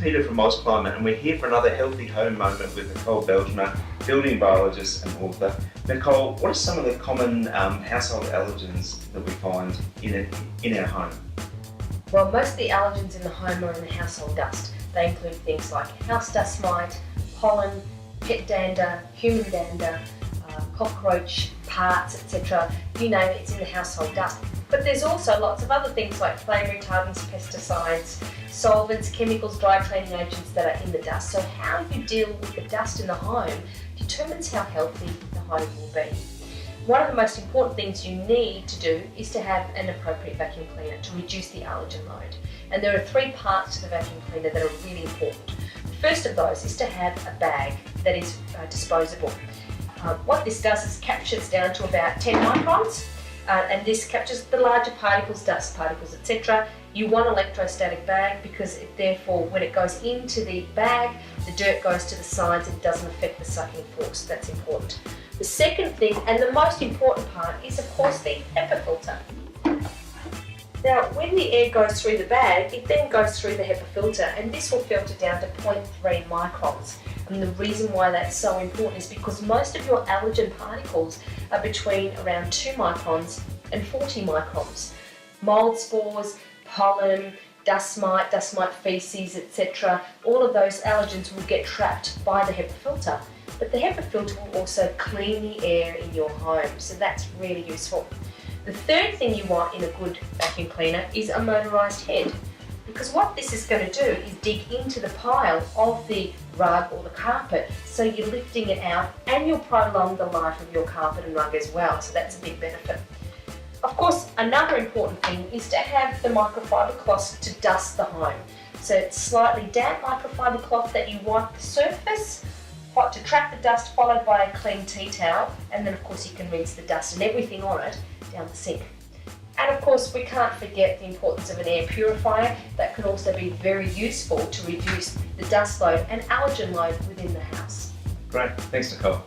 Peter from Ausclimate, and we're here for another Healthy Home moment with Nicole Bijlsma, building biologist and author. Nicole, what are some of the common household allergens that we find in our home? Well, most of the allergens in the home are in the household dust. They include things like house dust mite, pollen, pet dander, human dander, cockroach, parts, etc. You name it, it's in the household dust. But there's also lots of other things like flame retardants, pesticides, solvents, chemicals, dry cleaning agents that are in the dust. So how you deal with the dust in the home determines how healthy the home will be. One of the most important things you need to do is to have an appropriate vacuum cleaner to reduce the allergen load. And there are 3 parts to the vacuum cleaner that are really important. The first of those is to have a bag that is disposable. What this does is captures down to about 10 microns, and this captures the larger particles, dust particles, etc. You want an electrostatic bag because therefore when it goes into the bag, the dirt goes to the sides and it doesn't affect the sucking force. That's important. The second thing, and the most important part, is of course the HEPA filter. Now, when the air goes through the bag, it then goes through the HEPA filter, and this will filter down to 0.3 microns. And the reason why that's so important is because most of your allergen particles are between around 2 microns and 40 microns. Mold spores, pollen, dust mite feces, etc. All of those allergens will get trapped by the HEPA filter. But the HEPA filter will also clean the air in your home, so that's really useful. The third thing you want in a good vacuum cleaner is a motorised head, because what this is going to do is dig into the pile of the rug or the carpet, so you're lifting it out and you'll prolong the life of your carpet and rug as well, so that's a big benefit. Of course, another important thing is to have the microfiber cloths to dust the home. So it's slightly damp microfiber cloth that you want the surface, hot to trap the dust, followed by a clean tea towel, and then of course you can rinse the dust and everything on it down the sink. And of course we can't forget the importance of an air purifier that can also be very useful to reduce the dust load and allergen load within the house. Great, thanks Nicole.